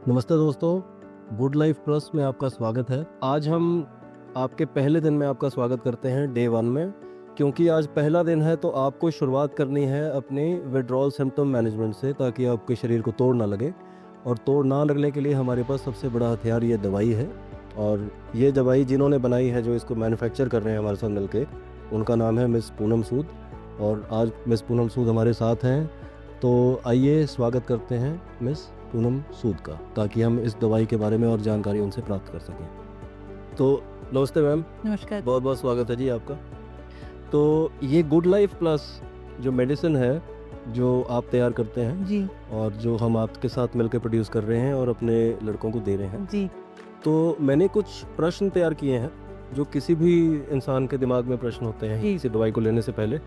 नमस्ते दोस्तों, good life plus में आपका स्वागत है। आज हम आपके पहले दिन में आपका स्वागत करते हैं डे 1 में, क्योंकि आज पहला दिन है तो आपको शुरुआत करनी है अपनी विड्रॉल सिम्टम मैनेजमेंट से, ताकि आपके शरीर को तोड़ ना लगे। और तोड़ ना लगने के लिए हमारे पास सबसे बड़ा हथियार ये दवाई है। और ये दवाई जिन्होंने बनाई है, जो इसको मैन्युफैक्चर कर रहे हैं हमारे साथ मिलके, उनका नाम है मिस पूनम सूद। और आज मिस पूनम सूद हमारे साथ हैं, तो आइए स्वागत करते हैं मिस पूनम सूद का, ताकि हम इस दवाई के बारे में और जानकारी उनसे प्राप्त कर सकें। तो नमस्ते मैम। नमस्कार। बहुत बहुत स्वागत है जी आपका। तो ये गुड लाइफ प्लस जो मेडिसिन है, जो आप तैयार करते हैं जी और जो हम आपके साथ मिलकर प्रोड्यूस कर रहे हैं और अपने लड़कों को दे रहे हैं, जी तो मैंने कुछ प्रश्न तैयार किए हैं जो किसी भी इंसान के दिमाग में प्रश्न होते हैं जी। किसी दवाई को लेने से पहले,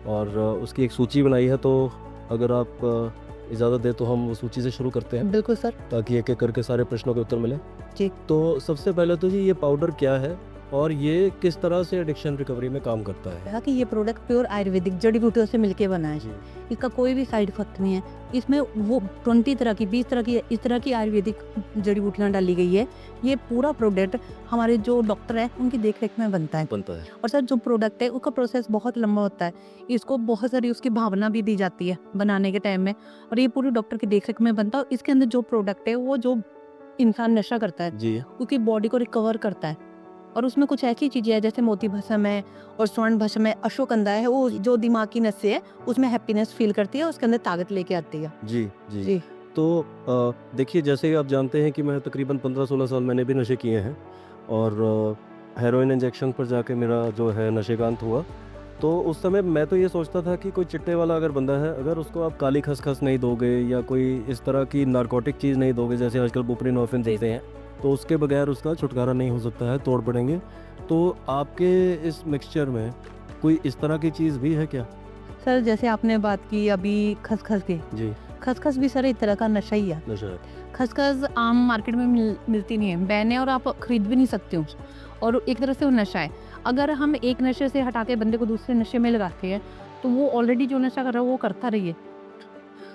और उसकी एक सूची बनाई है। तो अगर आप इजाज़त दे तो हम वो सूची से शुरू करते हैं, बिल्कुल सर। ताकि एक एक करके सारे प्रश्नों के उत्तर मिले। जी। तो सबसे पहले तो जी, ये पाउडर क्या है और ये किस तरह से एडिक्शन रिकवरी में काम करता है? कहा कि ये प्रोडक्ट प्योर आयुर्वेदिक जड़ी बूटियों से मिलके बना है। जी। इसका कोई भी साइड इफेक्ट नहीं है। इसमें वो 20 तरह की 20 तरह की इस तरह की आयुर्वेदिक जड़ी बूटियाँ डाली गई है। ये पूरा प्रोडक्ट हमारे जो डॉक्टर है उनकी देख रेख में बनता है। और सर जो प्रोडक्ट है उसका प्रोसेस बहुत लंबा होता है। इसको बहुत सारी उसकी भावना भी दी जाती है बनाने के टाइम में, और ये पूरी डॉक्टर की देख रेख में बनता है। इसके अंदर जो प्रोडक्ट है वो जो इंसान नशा करता है जी। उसकी बॉडी को रिकवर करता है। और उसमें कुछ ऐसी चीजें हैं जैसे मोती भस्म है और स्वर्ण भस्म है, अश्वगंधा है, वो जो दिमाग की नसें है उसमें हैप्पीनेस फील करती है, उसके अंदर ताकत लेके आती है। जी जी, जी तो देखिए, जैसे आप जानते हैं कि मैं तकरीबन 15-16 साल मैंने भी नशे किए हैं, और हेरोइन इंजेक्शन पर जाके मेरा जो है नशेकांत हुआ। तो उस समय मैं तो ये सोचता था कि कोई चिट्टे वाला अगर बंदा है, अगर उसको आप काली खसखस नहीं दोगे या कोई इस तरह की नारकोटिक चीज़ नहीं दोगे, जैसे आजकल बुप्रीनोफिन देते हैं, तो उसके बगैर उसका छुटकारा नहीं हो सकता है, तोड़ पड़ेंगे। तो आपके इस मिक्सचर में कोई इस तरह की चीज़ भी है क्या? सर, जैसे आपने बात की अभी खसखस की, जी। खसखस भी सर एक तरह का नशा ही है। नशा है। खसखस आम मार्केट में मिलती नहीं है, बैन है और आप खरीद भी नहीं सकते हो, और एक तरह से वो नशा है। अगर हम एक नशे से हटा के बंदे को दूसरे नशे में लगाते हैं तो वो ऑलरेडी जो नशा कर रहा है वो करता रही है।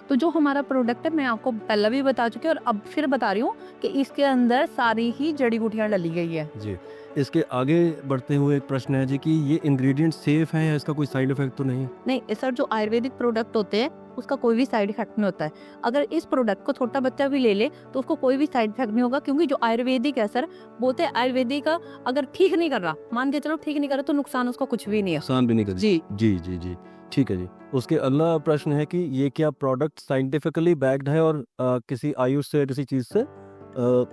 तो जो हमारा प्रोडक्ट है, मैं आपको पहले भी बता चुकी हूँ और अब फिर बता रही हूँ कि इसके अंदर सारी ही जड़ी बूटियाँ डाली गई है। जी। इसके आगे बढ़ते हुए एक प्रश्न है जी कि ये इंग्रेडिएंट सेफ हैं या इसका कोई साइड इफेक्ट तो नहीं? नहीं सर, जो आयुर्वेदिक प्रोडक्ट होते हैं उसका कोई भी साइड इफेक्ट नहीं होता है। अगर इस प्रोडक्ट को छोटा बच्चा भी ले ले तो उसको कोई भी साइड इफेक्ट नहीं होगा, क्योंकि जो आयुर्वेदिक है सर, बोलते हैं आयुर्वेदिक का अगर ठीक नहीं कर रहा, मान के चलो ठीक नहीं कर रहा, तो नुकसान उसका कुछ भी नहीं है। नुकसान भी नहीं करेगी। जी जी जी जी, ठीक है जी। उसके अगला प्रश्न है कि ये क्या प्रोडक्ट साइंटिफिकली बैक्ड है और किसी आयुष से, किसी चीज से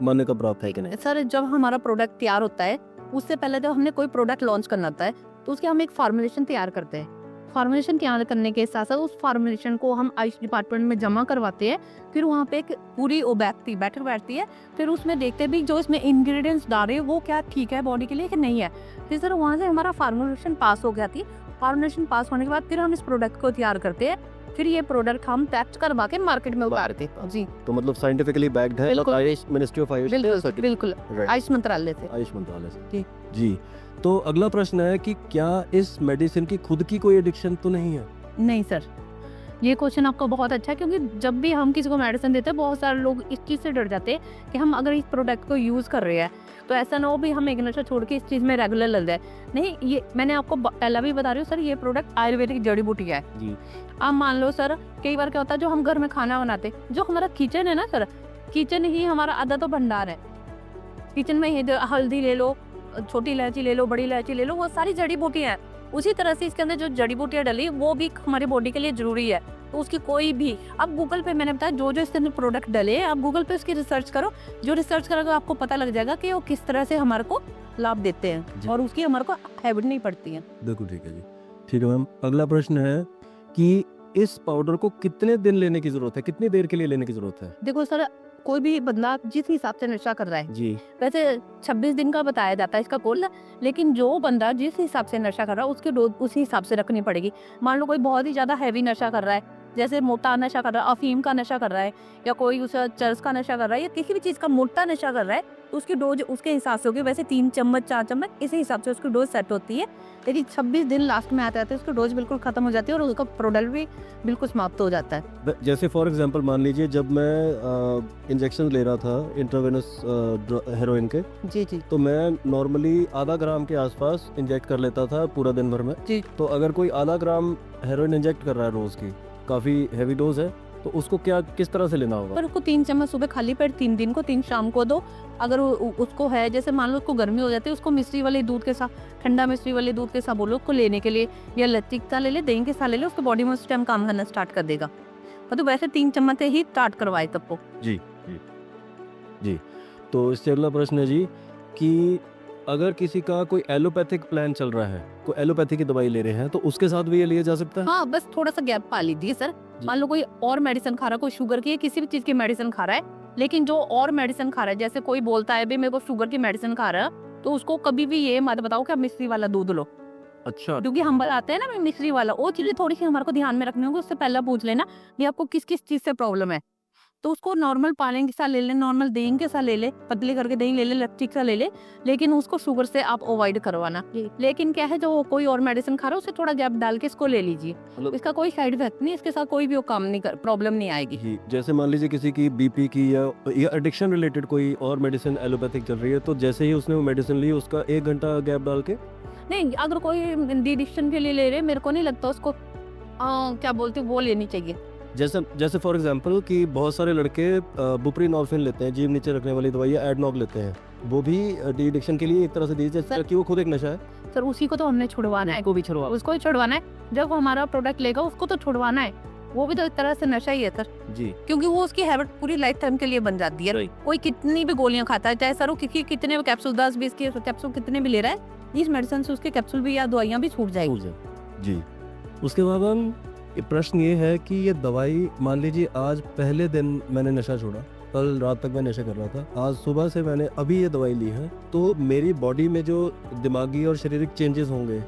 मान्यता प्राप्त है कि नहीं? सर, जब हमारा प्रोडक्ट तैयार होता है उससे पहले जब हमने कोई प्रोडक्ट लॉन्च करना होता है तो उसके हम एक फार्मुलेशन तैयार करते हैं। फार्मुलेशन तैयार करने के साथ साथ उस फार्मुलेशन को हम आयुष डिपार्टमेंट में जमा करवाते हैं। फिर वहाँ पे एक पूरी बैठती है। फिर उसमें देखते हैं भी जो इसमें इंग्रेडिएंट्स डाल रहे हैं वो क्या ठीक है बॉडी के लिए कि नहीं है। फिर सर वहाँ से हमारा फार्मुलेशन पास हो गया थी। फार्मुलेशन पास होने के बाद फिर हम इस प्रोडक्ट को तैयार करते हैं। फिर ये प्रोडक्ट हम टेस्ट करवा के मार्केट में उतारते हैं। जी तो मतलब साइंटिफिकली बैक्ड है, बिल्कुल। आयुष मिनिस्ट्री ऑफ आयुष बिल्कुल बिल्कुल, Right. आयुष मंत्रालय से। आयुष मंत्रालय से। जी। जी। तो अगला प्रश्न है कि क्या इस मेडिसिन की खुद की कोई एडिक्शन तो नहीं है? नहीं सर, ये क्वेश्चन आपका बहुत अच्छा है, क्योंकि जब भी हम किसी को मेडिसिन देते हैं बहुत सारे लोग इस चीज़ से डर जाते हैं कि हम अगर इस प्रोडक्ट को यूज़ कर रहे हैं तो ऐसा ना हो भी हम एक नशा छोड़ के इस चीज़ में रेगुलर लग जाए। नहीं, ये मैंने आपको पहला भी बता रही हूँ सर, ये प्रोडक्ट आयुर्वेदिक जड़ी बूटी है। जी। आप मान लो सर, कई बार क्या होता है, जो हम घर में खाना बनाते, जो हमारा किचन है ना सर, किचन ही हमारा आधा तो भंडार है। किचन में ही हल्दी ले लो, छोटी इलायची ले लो, बड़ी इलायची ले लो, वो सारी जड़ी बूटियाँ हैं। उसी तरह से इसके अंदर जो जड़ी बूटियाँ डली वो भी हमारी बॉडी के लिए जरूरी है। तो उसकी कोई भी, अब गूगल पे मैंने बताया जो जो इसके अंदर प्रोडक्ट डले, आप गूगल पे उसकी रिसर्च करो। जो रिसर्च करोगे आपको पता लग जाएगा कि वो किस तरह से हमारे को लाभ देते हैं और उसकी हमारे को हैबिट नहीं पड़ती है। बिल्कुल ठीक है जी। ठीक है मैम। अगला प्रश्न है कि इस पाउडर को कितने दिन लेने की जरूरत है, कितनी देर के लिए लेने की जरूरत है? देखो सर, कोई भी बंदा जिस हिसाब से नशा कर रहा है, जी। वैसे 26 दिन का बताया जाता है इसका कोर्स, लेकिन जो बंदा जिस हिसाब से नशा कर रहा है उसकी डोज उसी हिसाब से रखनी पड़ेगी। मान लो कोई बहुत ही ज्यादा हैवी नशा कर रहा है जैसे मोटा नशा कर रहा है, अफीम का नशा कर रहा है, या कोई उस चर्च का नशा कर रहा है, या किसी भी चीज़ का मोटा नशा कर रहा है, तो उसकी डोज उसके हिसाब से होगी। वैसे 3 चम्मच 4 चम्मच इसी हिसाब से उसकी डोज सेट होती है। लेकिन 26 दिन लास्ट में आते आते उसकी डोज बिल्कुल खत्म हो जाती है और उसका प्रोडक्ट भी बिल्कुल समाप्त हो जाता है। जैसे फॉर एग्जांपल मान लीजिए जब मैं इंजेक्शन ले रहा था इंट्रावेनस हेरोइन के, जी जी तो मैं नॉर्मली आधा ग्राम के आसपास इंजेक्ट कर लेता था पूरा दिन भर में। जी। तो अगर कोई आधा ग्राम हेरोइन इंजेक्ट कर रहा है रोज की, काफ़ी हैवी डोज है, तो उसको क्या किस तरह से लेना होगा? पर उसको 3 चम्मच सुबह खाली पेट 3 दिन को, 3 शाम को दो। अगर उसको है, जैसे मान लो उसको गर्मी हो जाती है, उसको मिश्री वाले दूध के साथ, ठंडा मिश्री वाले दूध के साथ बोलो उसको लेने के लिए, या लस्सी के साथ ले ले, दही के साथ ले ले, उसके बॉडी में उस टाइम काम करना स्टार्ट कर देगा। मतलब वैसे 3 चम्मच से ही स्टार्ट करवाए सबको। जी जी जी। तो इससे अगला प्रश्न है जी कि अगर किसी का कोई एलोपैथिक प्लान चल रहा है, कोई एलोपैथी की दवाई ले रहे हैं, तो उसके साथ भी ये लिया जा सकता है? हाँ, बस थोड़ा सा गैप पा लीजिए सर। मान लो कोई और मेडिसिन खा रहा है, कोई शुगर की, किसी भी चीज की मेडिसिन खा रहा है, लेकिन जो और मेडिसिन खा रहा है, जैसे कोई बोलता है भी मेरे को शुगर की मेडिसिन खा रहा है, तो उसको कभी भी ये मत बताओ कि आप मिश्री वाला दूध लो। अच्छा। क्योंकि हम बताते हैं ना मिश्री वाला, वो चीजें थोड़ी सी हमारे को ध्यान में रखनी होगी। उससे पहले पूछ लेना कि आपको किस किस चीज से प्रॉब्लम है, तो उसको नॉर्मल पानी के साथ ले ले, नॉर्मल दही के साथ ले ले, पतली करके दही ले ले, लस्सी के साथ ले ले, लेकिन उसको शुगर से आप अवॉइड करवाना। लेकिन क्या है, जो कोई और मेडिसिन खा रहा है उसे थोड़ा गैप डाल के इसको ले लीजिए। इसका कोई साइड इफेक्ट नहीं, इसके साथ कोई भी वो काम नहीं कर, प्रॉब्लम नहीं आएगी। जी, जैसे मान लीजिए किसी की बीपी की या एडिक्शन रिलेटेड कोई और मेडिसिन एलोपैथिक चल रही है, तो जैसे ही उसने वो मेडिसिन ली, उसका 1 घंटा गैप डाल के? नहीं, अगर कोई एडिक्शन के लिए ले रहे, मेरे को नहीं लगता उसको क्या बोलते वो लेनी चाहिए। जैसे फॉर एग्जांपल कि बहुत सारे लड़के बुप्रीनॉर्फिन लेते हैं, जीभ नीचे रखने वाली दवाई, या एडनॉग लेते हैं, वो भी डी एडिक्शन के लिए एक तरह से दी जाती है कि वो खुद एक नशा है। सर उसी को तो हमने छुड़वाना है, उसको ही छुड़वाना है। जब वो हमारा प्रोडक्ट लेगा उसको तो छुड़वाना है, वो भी तो एक तरह से नशा ही है सर जी, क्योंकि वो उसकी हैबिट पूरी लाइफ टाइम के लिए बन जाती है। कोई कितनी भी गोलियां खाता है, चाहे सर वो कितने भी कैप्सूल 10-20 के कैप्सूल कितने भी ले रहा है, इस मेडिसिन से उसके कैप्सूल भी या दवाइयां भी छूट जाएगी। जी। उसके बाद हम प्रश्न ये है कि ये दवाई, मान लीजिए आज पहले दिन मैंने नशा छोड़ा, कल रात तक मैं नशा कर रहा था, आज सुबह से मैंने अभी ये दवाई ली है, तो मेरी बॉडी में जो दिमागी और शारीरिक चेंजेस होंगे,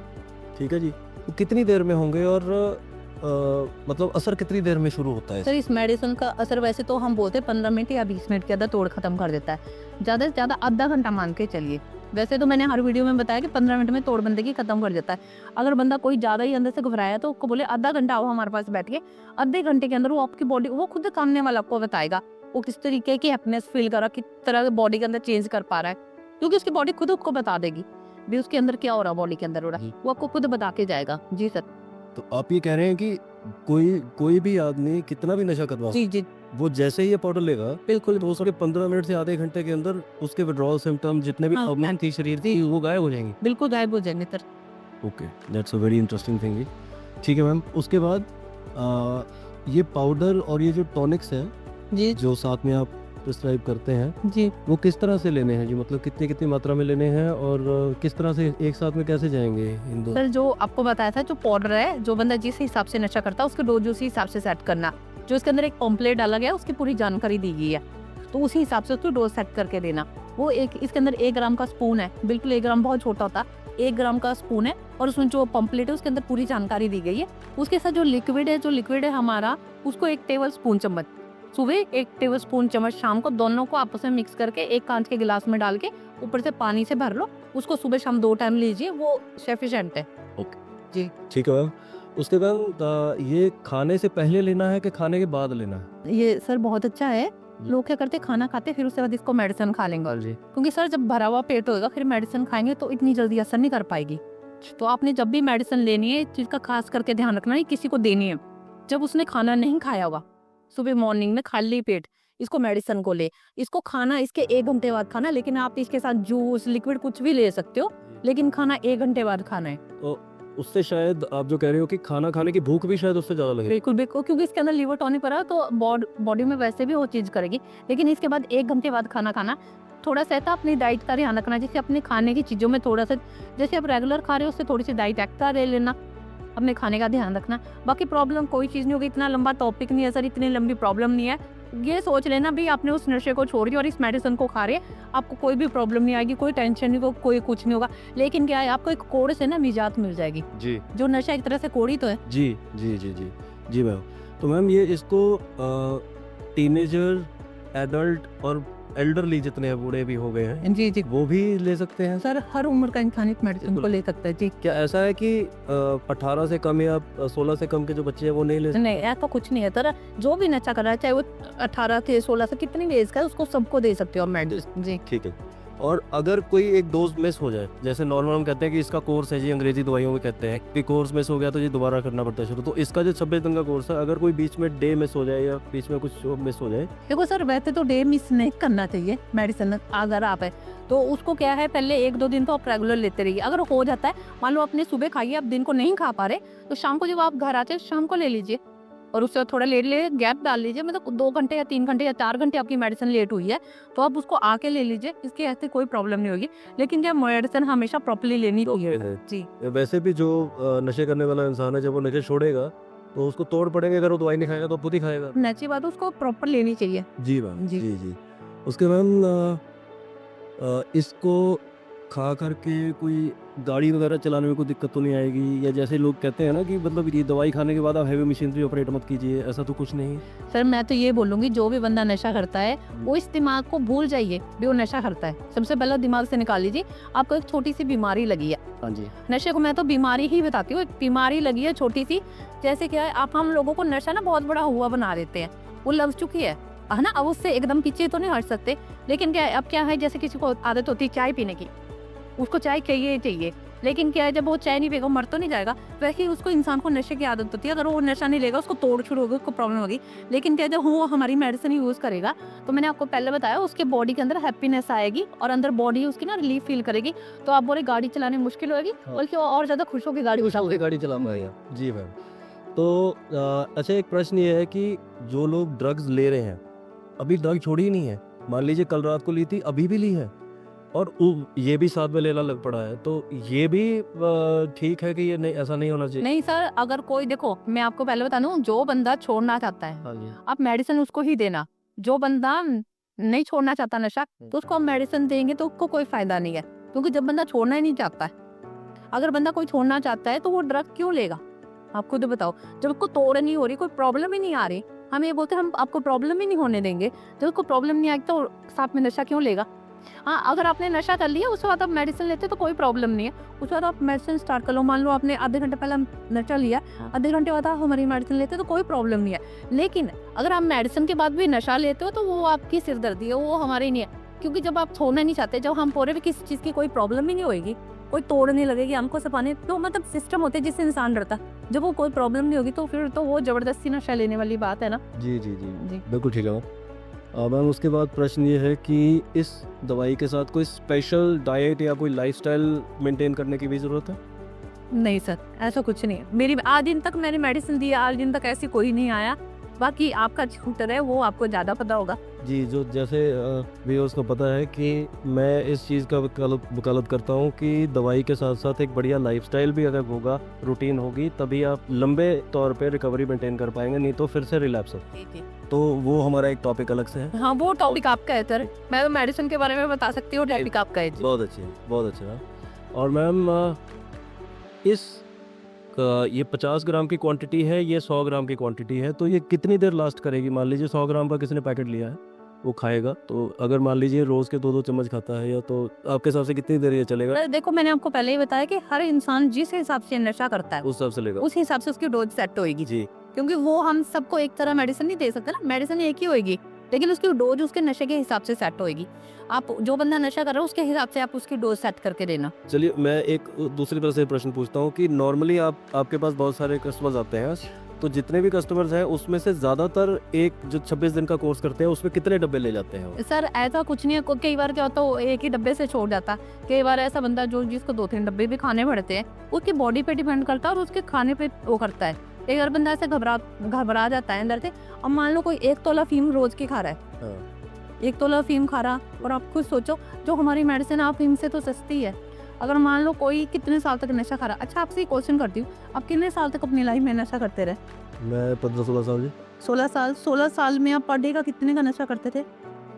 ठीक है जी, वो कितनी देर में होंगे और मतलब असर कितनी देर में शुरू होता है? सर इस मेडिसिन का असर वैसे तो हम बोलते हैं 15 मिनट या 20 मिनट के अंदर तोड़ खत्म कर देता है, ज़्यादा से ज़्यादा आधा घंटा मान के चलिए। वैसे तो मैंने हर वीडियो में बताया कि 15 मिनट में तोड़ बंदे की खत्म कर देता है। अगर बंदा कोई ज़्यादा ही अंदर से घबराया तो उसको बोले आधा घंटा आओ हमारे पास बैठ के, आधे घंटे के अंदर वो आपकी बॉडी, वो खुद सामने वाला आपको बताएगा वो किस तरीके की हैप्पीनेस फील कर रहा है, किस तरह बॉडी के अंदर चेंज कर पा रहा है, क्योंकि उसकी बॉडी खुद उसको बता देगी भी उसके अंदर क्या हो रहा है, बॉडी के अंदर हो रहा है, वो आपको खुद बता के जाएगा। जी सर। तो आप ये कह रहे हैं कि कोई भी आदमी कितना भी नशा करवा, जी जी वो जैसे ही ये पाउडर लेगा, बिल्कुल तो उसके 15 मिनट से आधे घंटे के अंदर उसके विड्रॉल सिम्टम जितने भी प्रॉब्लम थी शरीर की, वो गायब हो जाएंगे। बिल्कुल गायब हो जाएंगे sir. Okay, that's a very interesting thing. ठीक है मैम, उसके बाद ये पाउडर और ये जो टॉनिक्स हैं जी जो साथ में आप प्रिस्क्राइब करते हैं, जी वो किस तरह से लेने हैं जी? मतलब कितनी कितनी मात्रा में लेने हैं और किस तरह से एक साथ में कैसे जाएंगे इन दो? सर जो आपको बताया था, जो पाउडर है, जो बंदा जिस हिसाब से नशा करता है उसके डोज उसी हिसाब से सेट करना। जो इसके अंदर एक पम्पलेट डाला गया है उसकी पूरी जानकारी दी गई है, तो उसी हिसाब से उसको डोज सेट करके देना। वो एक इसके अंदर 1 ग्राम का स्पून है, बिल्कुल 1 ग्राम बहुत छोटा होता है, 1 ग्राम का स्पून है, और उसमें जो पम्पलेट है उसके अंदर पूरी जानकारी दी गई है। उसके साथ जो लिक्विड है हमारा, उसको 1 टेबल स्पून चम्मच सुबह, 1 टेबल स्पून चम्मच शाम को, दोनों को आपस में मिक्स करके एक कांच के गिलास में डाल के ऊपर से पानी से भर लो। उसको सुबह शाम 2 टाइम लीजिए, वो सफिशिएंट है। ओके जी ठीक है मैम। उसके बाद ये खाने से पहले लेना है कि खाने के बाद लेना है? ये सर बहुत अच्छा है। लोग क्या करते हैं, खाना खाते फिर उसके बाद इसको मेडिसिन खा लेंगे जी, क्योंकि सर जब भरा हुआ पेट होगा फिर मेडिसिन खाएंगे तो इतनी जल्दी असर नहीं कर पाएगी। तो आपने जब भी मेडिसिन लेनी है, इस चीज का खास करके ध्यान रखना है, किसी को देनी है जब उसने खाना नहीं खाया होगा, सुबह मॉर्निंग में खाली पेट इसको मेडिसिन को ले। इसको खाना इसके 1 घंटे बाद खाना, लेकिन आप इसके साथ जूस लिक्विड कुछ भी ले सकते हो, लेकिन खाना 1 घंटे बाद खाना है। तो उससे शायद आप जो कह रहे हो कि खाना खाने की भूख भी शायद उससे ज्यादा लगे। बिल्कुल बिल्कुल, क्योंकि इसके अंदर लिवर टॉनिक पड़ा है तो बॉडी में वैसे भी वो चीज करेगी, लेकिन इसके बाद 1 घंटे बाद खाना खाना। थोड़ा सा था अपनी डाइट का ध्यान रखना, जैसे अपने खाने की चीजों में थोड़ा सा, जैसे आप रेगुलर खा रहे हो उससे थोड़ी सी डाइट एक्स्ट्रा ले लेना, अपने खाने का ध्यान रखना। बाकी प्रॉब्लम कोई चीज़ नहीं होगी, इतना लंबा टॉपिक नहीं है सर, इतनी लंबी प्रॉब्लम नहीं है। ये सोच लेना भी आपने उस नशे को छोड़ दिया और इस मेडिसिन को खा रहे हैं, आपको कोई भी प्रॉब्लम नहीं आएगी, कोई टेंशन नहीं, कोई कुछ नहीं होगा। लेकिन क्या है, आपको एक कोड़ से ना निजात मिल जाएगी। जी, जो नशा एक तरह से कोड़ ही तो है। जी जी जी जी जी मैम। तो मैम ये इसको टीनेजर, एडल्ट और एल्डरली जितने हैं, बूढ़े भी हो गए हैं, जी जी वो भी ले सकते हैं? सर, हर उम्र का इंसान इस मेडिसिन को ले सकता है जी। क्या ऐसा है कि 18 से कम या 16 से कम के जो बच्चे हैं वो नहीं ले सकते? नहीं, ऐसा कुछ नहीं है सर। जो भी नशा कर रहा है, चाहे वो 18 से 16 से कितनी भी एज का है, उसको सबको दे सकते हो आप मेडिसिन जी। ठीक है। और अगर कोई एक डोज मिस हो जाए, जैसे नॉर्मल हम कहते हैं कि इसका कोर्स है जी, अंग्रेजी दवाइयों में कहते हैं कि कोर्स मिस हो गया तो जी दोबारा करना पड़ता है शुरू, तो इसका जो 26 दिन का कोर्स है, अगर कोई बीच में डे मिस हो जाए या बीच में कुछ मिस हो जाए? देखो सर, वैसे तो डे मिस नहीं करना चाहिए मेडिसिन अगर आप है तो। उसको क्या है, पहले 1-2 दिन तो आप रेगुलर लेते रहिए। अगर हो जाता है, मान लो आपने सुबह खाई, आप दिन को नहीं खा पा रहे, तो शाम को जब आप घर आते हैं शाम को ले लीजिए, और उससे थोड़ा लेट ले गैप डाल लीजिए। मतलब 2 घंटे या 3 घंटे या 4 घंटे आपकी मेडिसिन लेट हुई है तो आप उसको आके ले लीजिए, इसकी ऐसे कोई प्रॉब्लम नहीं होगी। लेकिन जब मेडिसिन हमेशा प्रॉपर्ली लेनी चाहिए जी। वैसे भी जो नशे करने वाला इंसान है, जब वो नशे छोड़ेगा तो उसको तोड़ पड़ेंगे, अगर वो दवाई नहीं खाएगा तो खुद ही खाएगा। नची बात, उसको प्रॉपर लेनी चाहिए जी मैम, जी। जी जी। उसके मैम इसको खा करके कोई गाड़ी वगैरह चलाने में कोई दिक्कत तो नहीं आएगी? या जैसे लोग कहते हैं ना कि मतलब ये दवाई खाने के बाद आप हैवी मशीनरी ऑपरेट मत कीजिए, ऐसा तो कुछ नहीं है? सर, मैं तो ये बोलूंगी, जो भी बंदा नशा करता है वो इस दिमाग को भूल जाइए भी वो नशा करता है। सबसे पहले दिमाग से निकाल लीजिए, आपको एक छोटी सी बीमारी लगी है। हाँ जी। नशे को मैं तो बीमारी ही बताती हूँ, एक बीमारी लगी है छोटी सी। जैसे क्या है, आप हम लोगों को नशा ना बहुत बड़ा हुआ बना देते हैं, वो लग चुकी है ना। अब उससे एकदम पीछे तो नहीं हट सकते, लेकिन क्या है, अब क्या है, जैसे किसी को आदत होती है चाय पीने की, उसको चाय चाहिए ही चाहिए, लेकिन क्या है, जब वो चाय नहीं पिएगा मर तो नहीं जाएगा। वैसे ही उसको इंसान को नशे की आदत होती है, अगर वो नशा नहीं लेगा उसको तोड़ छोड़ होगी, उसको प्रॉब्लम होगी। लेकिन क्या है, जब वो हमारी मेडिसिन यूज़ करेगा तो मैंने आपको पहले बताया, उसके बॉडी के अंदर हैप्पीनेस आएगी और अंदर बॉडी उसकी ना रिलीफ फील करेगी, तो आप बोले गाड़ी चलाने में मुश्किल होगी, बल्कि वो और ज़्यादा खुश होकर गाड़ी गाड़ी चलाऊंगा। जी मैम। तो अच्छा, एक प्रश्न ये है कि जो लोग ड्रग्स ले रहे हैं, अभी ड्रग छोड़ी ही नहीं है, मान लीजिए कल रात को ली थी, अभी भी ली है, और ये भी साथ में लेना लग पड़ा है, तो ये भी ठीक है कि ये नहीं, ऐसा नहीं होना चाहिए? नहीं सर, अगर कोई, देखो मैं आपको पहले बता दूं, जो बंदा छोड़ना चाहता है हाँ जी। आप मेडिसिन उसको ही देना। जो बंदा नहीं छोड़ना चाहता नशा, तो उसको हम मेडिसिन देंगे तो उसको कोई फायदा नहीं है, क्योंकि जब बंदा छोड़ना ही नहीं चाहता है, अगर बंदा कोई छोड़ना चाहता है तो वो ड्रग क्यों लेगा? आप खुद बताओ। जब उसको तोड़ नहीं हो रही, कोई प्रॉब्लम ही नहीं आ रही, हम ये बोलते हैं हम आपको प्रॉब्लम ही नहीं होने देंगे। जब उसको प्रॉब्लम नहीं आएगी तो साथ में नशा क्यों लेगा? हाँ, अगर आपने नशा कर लिया उसके बाद आप मेडिसिन लेते तो कोई प्रॉब्लम नहीं है, उसके बाद आप मेडिसिन स्टार्ट कर लो। मान लो आपने आधे घंटे पहले नशा लिया, आधे घंटे बाद आप हमारी मेडिसिन लेते तो कोई प्रॉब्लम नहीं है। लेकिन अगर आप मेडिसिन के बाद भी नशा लेते हो तो वो आपकी सिरदर्दी है, वो हमारी नहीं है। क्योंकि जब आप छोड़ना नहीं चाहते, जब हम पूरे भी किसी चीज़ की कोई प्रॉब्लम ही नहीं होगी, कोई तोड़ नहीं लगेगी, हमको सफाने, तो मतलब सिस्टम होते हैं जिससे इंसान डरता। जब वो कोई प्रॉब्लम नहीं होगी तो फिर तो वो जबरदस्ती नशा लेने वाली बात है ना। जी जी जी जी। बिल्कुल ठीक है मैम। उसके बाद प्रश्न ये है कि इस दवाई के साथ कोई स्पेशल डाइट या कोई लाइफस्टाइल मेंटेन करने की भी ज़रूरत है? नहीं सर, ऐसा कुछ नहीं है। मेरी आज दिन तक मैंने मेडिसिन दी, आज दिन तक ऐसी कोई नहीं आया। बाकी आपका छूटर है, वो आपको ज़्यादा पता होगा। जी, जो जैसे व्यूअर्स को पता है कि मैं इस चीज़ का वकालत करता हूँ कि दवाई के साथ साथ एक बढ़िया लाइफस्टाइल भी अगर होगा, रूटीन होगी, तभी आप लंबे तौर पे रिकवरी मेंटेन कर पाएंगे, नहीं तो फिर से रिलैप्स हो। तो वो हमारा एक टॉपिक अलग से है। हाँ, वो टॉपिक आपका है सर, मैं तो मेडिसिन के बारे में बता सकती हूँ, टॉपिक आपका है जी। बहुत अच्छे, बहुत अच्छे मैम। और मैम ये 50 ग्राम की क्वांटिटी है, ये 100 ग्राम की क्वांटिटी है, तो ये कितनी देर लास्ट करेगी? मान लीजिए 100 ग्राम का किसी ने पैकेट लिया है, वो खाएगा, तो अगर मान लीजिए रोज़ के 2-2 चम्मच खाता है, या तो आपके हिसाब से कितनी देर ये चलेगा? देखो, मैंने आपको पहले ही बताया कि हर इंसान जिस हिसाब से नशा करता है उस हिसाब से लेगा। उस हिसाब से उसकी डोज सेट होएगी जी। क्योंकि वो हम सबको एक तरह मेडिसिन नहीं दे सकते ना, मेडिसिन एक ही होएगी, लेकिन उसकी डोज उसके नशे के हिसाब से सेट होएगी। आप जो बंदा नशा कर रहा है उसके हिसाब से आप उसकी डोज सेट करके देना। चलिए, मैं एक दूसरी तरह से प्रश्न पूछता हूँ कि नॉर्मली आपके पास बहुत सारे कस्टमर्स आते हैं, तो जितने भी कस्टमर्स हैं उसमें से ज़्यादातर एक जो 26 दिन का कोर्स करते हैं उसमें कितने डब्बे ले जाते हैं? सर, ऐसा कुछ नहीं है। कई बार क्या होता है, वो एक ही डब्बे से छोड़ जाता है। कई बार ऐसा बंदा जो जिसको 2-3 डब्बे भी खाने पड़ते हैं, उसकी बॉडी पे डिपेंड करता है और उसके खाने पे वो करता है। एक बार बंदा ऐसे घबरा जाता है अंदर से। अब मान लो कोई 1 तोला अफीम रोज की खा रहा है, हाँ। 1 तोला अफीम खा रहा, और आप खुद सोचो जो हमारी मेडिसिन अफीम से तो सस्ती है। अगर मान लो कोई कितने साल तक नशा खा रहा। अच्छा, आपसे क्वेश्चन करती हूँ, आप कितने साल तक अपनी लाइफ में नशा करते रहे? मैं 15-16 साल जी। 16 साल। 16 साल में आप पर डे का कितने का नशा करते थे?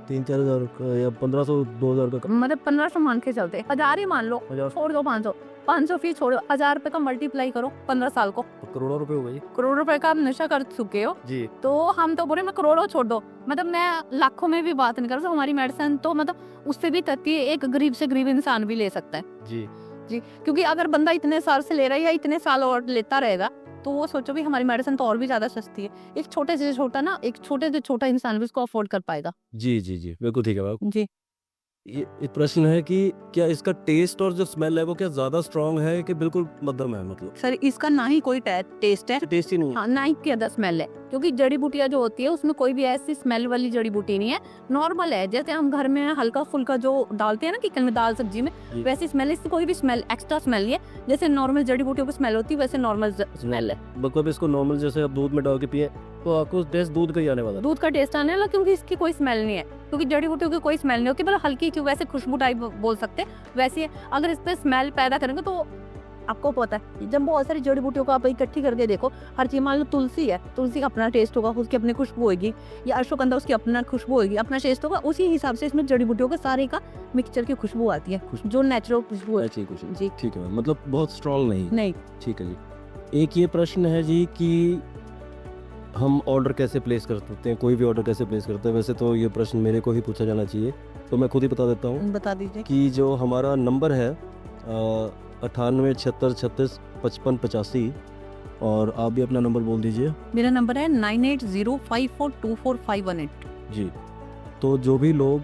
3-4 हज़ार का, या 1500-2000 का। मतलब 1500 मान के चलते, 1000 ही मान लो, 1000। छोड़ दो 500। 500 फीस छोड़ो, 1000 रुपए का मल्टीप्लाई करो 15 साल को, करोड़ों रुपए हो गई करोड़ रुपए का आप नशा कर चुके हो। जी। तो हम तो बोले मैं करोड़ों छोड़ दो, मतलब मैं लाखों में भी बात नहीं कर रहा। हमारी मेडिसिन तो मतलब उससे भी तथ्य एक गरीब से गरीब इंसान भी ले सकता है जी जी। क्योंकि अगर बंदा इतने साल से ले रहा है या इतने साल और लेता रहेगा तो वो सोचो भी हमारी मेडिसिन तो और भी ज्यादा सस्ती है। एक छोटे से छोटा ना, एक छोटे से छोटा इंसान भी उसको अफोर्ड कर पाएगा। जी जी जी बिल्कुल ठीक है मैम। जी ये एक प्रश्न है कि क्या इसका टेस्ट और जो स्मेल है वो क्या ज्यादा स्ट्रांग है कि बिल्कुल मध्यम है, मतलब सर, इसका ना ही कोई टेस्ट है, टेस्ट ही नहीं है। हाँ, ना ही ज्यादा स्मेल है। क्योंकि जड़ी बूटियां जो होती है उसमें कोई भी ऐसी स्मेल वाली जड़ी बूटी नहीं है, नॉर्मल है। जैसे हम घर में हल्का फुल्का जो डालते हैं ना किचन में, दाल सब्जी में, जी। वैसी स्मेल, इससे कोई भी स्मेल एक्स्ट्रा स्मेल नहीं है। जैसे नॉर्मल जड़ी बूटियों की स्मेल होती है वैसे नॉर्मल स्मेल है। मतलब इसको नॉर्मल जैसे आप दूध में डाल के पिए तो आपको टेस्ट दूध का ही आने वाला है। दूध का टेस्ट आने वाला, क्योंकि इसकी कोई स्मेल नहीं है। क्योंकि जड़ी बूटियों की कोई स्मेल नहीं होती, मतलब हल्की क्यों वैसे खुशबू टाइप बोल सकते हैं वैसी है। अगर इस पे स्मेल पैदा करेंगे तो आपको पता है, जब बहुत सारी जड़ी बूटियों को आप इकट्ठी करके देखो, हर चीज, मान लो तुलसी है, तुलसी का अपना टेस्ट होगा, उसकी अपनी खुशबू होगी, या अश्वगंधा उसकी अपना खुशबू होगी, अपना टेस्ट होगा। उसी हिसाब से इसमें जड़ी बूटियों का सारे का मिक्सचर की खुशबू आती है, जो नेचुरल खुशबू है ऐसी कुछ जी। ठीक है, मतलब बहुत स्ट्रांग नहीं। नहीं, ठीक है जी। एक ये प्रश्न है जी कि हम ऑर्डर कैसे प्लेस कर सकते हैं, कोई भी ऑर्डर कैसे प्लेस करते हैं। वैसे तो ये प्रश्न मेरे को ही पूछा जाना चाहिए, तो मैं खुद ही बता देता हूँ बता दीजिए। कि जो हमारा नंबर है 98 76 36 55 85, और आप भी अपना नंबर बोल दीजिए। मेरा नंबर है 9805424518। जी। तो जो भी लोग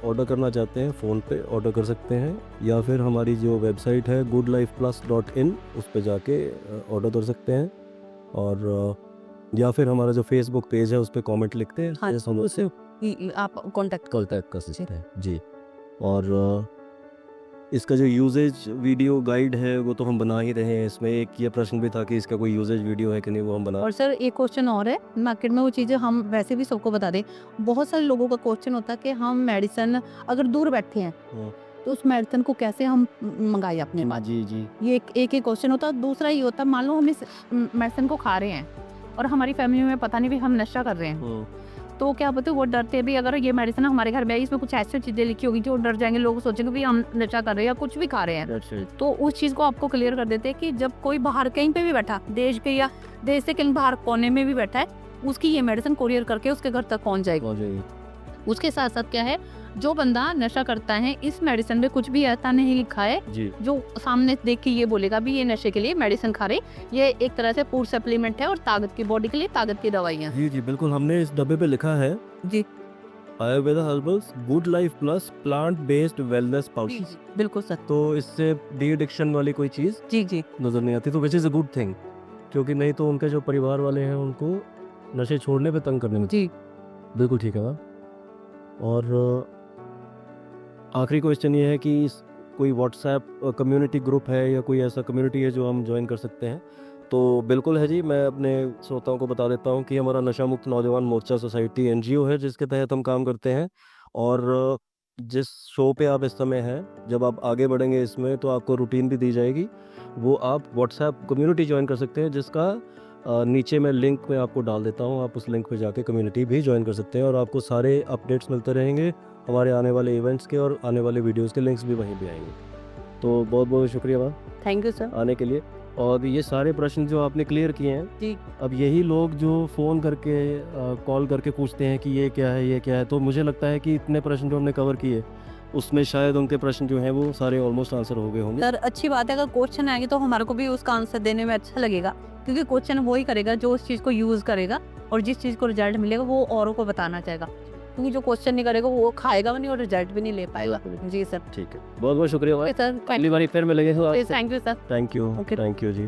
ऑर्डर करना चाहते हैं फ़ोन पे ऑर्डर कर सकते हैं, या फिर हमारी जो वेबसाइट है goodlifeplus.in उस पे जाके ऑर्डर कर सकते हैं, और या फिर हमारा जो फेसबुक पेज है उस पे कमेंट लिखते हैं, हाँ, जैसे हम उससे आप कांटेक्ट कॉन्टैक्ट कर सकते हैं जी। और इसका जो यूजेज वीडियो गाइड है वो तो हम बना ही रहे हैं। इसमें एक ये प्रश्न भी था कि इसका कोई यूजेज वीडियो है कि नहीं, वो हम बना। और सर एक क्वेश्चन और है, मार्केट में वो चीज़ें हम वैसे भी सबको बता दें। बहुत सारे लोगों का क्वेश्चन होता है कि हम मेडिसिन अगर दूर बैठे हैं तो उस मेडिसिन को कैसे हम मंगाए अपने पास। जी जी ये एक क्वेश्चन होता है। दूसरा ये होता है, मान लो हम इस मेडिसिन को खा रहे हैं और हमारी फैमिली में पता नहीं भी हम नशा कर रहे हैं, तो क्या पता वो डरते भी, अगर ये मेडिसिन हमारे घर में आई, इसमें कुछ ऐसी चीज़ें लिखी होगी जो डर जाएंगे, लोग सोचेंगे भी हम नशा कर रहे हैं या कुछ भी खा रहे हैं। तो उस चीज़ को आपको क्लियर कर देते हैं कि जब कोई बाहर कहीं पे भी बैठा, देश के या देश से कहीं बाहर कोने में भी बैठा है, उसकी ये मेडिसिन कोरियर करके उसके घर तक पहुंच जाएगी। उसके साथ साथ क्या है, जो बंदा नशा करता है इस मेडिसिन में कुछ भी ऐसा नहीं लिखा है जी। जो सामने देख के ये बोलेगा भी ये नशे के लिए मेडिसिन खा रहे। ये एक तरह से फूड सप्लीमेंट है और ताकत की, बॉडी के लिए ताकत की दवाइयाँ। जी जी बिल्कुल, हमने इस डब्बे पे लिखा है जी, Ayurveda herbals good life plus plant based wellness pouch. बिल्कुल सर। तो इससे डी एडिक्शन वाली कोई चीज़ जी जी नज़र नहीं आती, तो which is a good thing, क्योंकि नहीं तो उनके जो परिवार वाले हैं उनको नशे छोड़ने पे तंग करने में। जी बिल्कुल ठीक है मैम। और आखिरी क्वेश्चन ये है कि कोई व्हाट्सएप कम्युनिटी ग्रुप है या कोई ऐसा कम्युनिटी है जो हम ज्वाइन कर सकते हैं? तो बिल्कुल है जी। मैं अपने श्रोताओं को बता देता हूँ कि हमारा नशा मुक्त नौजवान मोर्चा सोसाइटी NGO है जिसके तहत हम काम करते हैं। और जिस शो पे आप इस समय हैं, जब आप आगे बढ़ेंगे इसमें तो आपको रूटीन भी दी जाएगी, वो आप व्हाट्सएप कम्युनिटी ज्वाइन कर सकते हैं, जिसका नीचे मैं लिंक में आपको डाल देता हूँ। आप उस लिंक पे जाके कम्युनिटी भी ज्वाइन कर सकते हैं और आपको सारे अपडेट्स मिलते रहेंगे हमारे आने वाले इवेंट्स के, और आने वाले वीडियोस के लिंक्स भी वहीं पे आएंगे। तो बहुत बहुत शुक्रिया मैम थैंक यू सर आने के लिए। और ये सारे प्रश्न जो आपने क्लियर किए हैं जी, अब यही लोग जो फ़ोन करके कॉल करके पूछते हैं कि ये क्या है ये क्या है, तो मुझे लगता है कि इतने प्रश्न जो हमने कवर किए उसमें शायद उनके प्रश्न जो हैं वो सारे ऑलमोस्ट आंसर हो गए होंगे। सर अच्छी बात है, अगर क्वेश्चन आएंगे तो हमारे को भी उसका आंसर देने में अच्छा लगेगा, क्योंकि क्वेश्चन वही करेगा जो उस चीज़ को यूज़ करेगा और जिस चीज़ को रिजल्ट मिलेगा वो औरों को बताना चाहेगा। क्योंकि जो क्वेश्चन नहीं करेगा वो खाएगा भी नहीं और रिजल्ट भी नहीं ले पाएगा। जी सर। ठीक है, बहुत बहुत शुक्रिया भाई। सर अगली बार फिर मिलेंगे। Thank you sir. Thank you Okay. Thank you ji.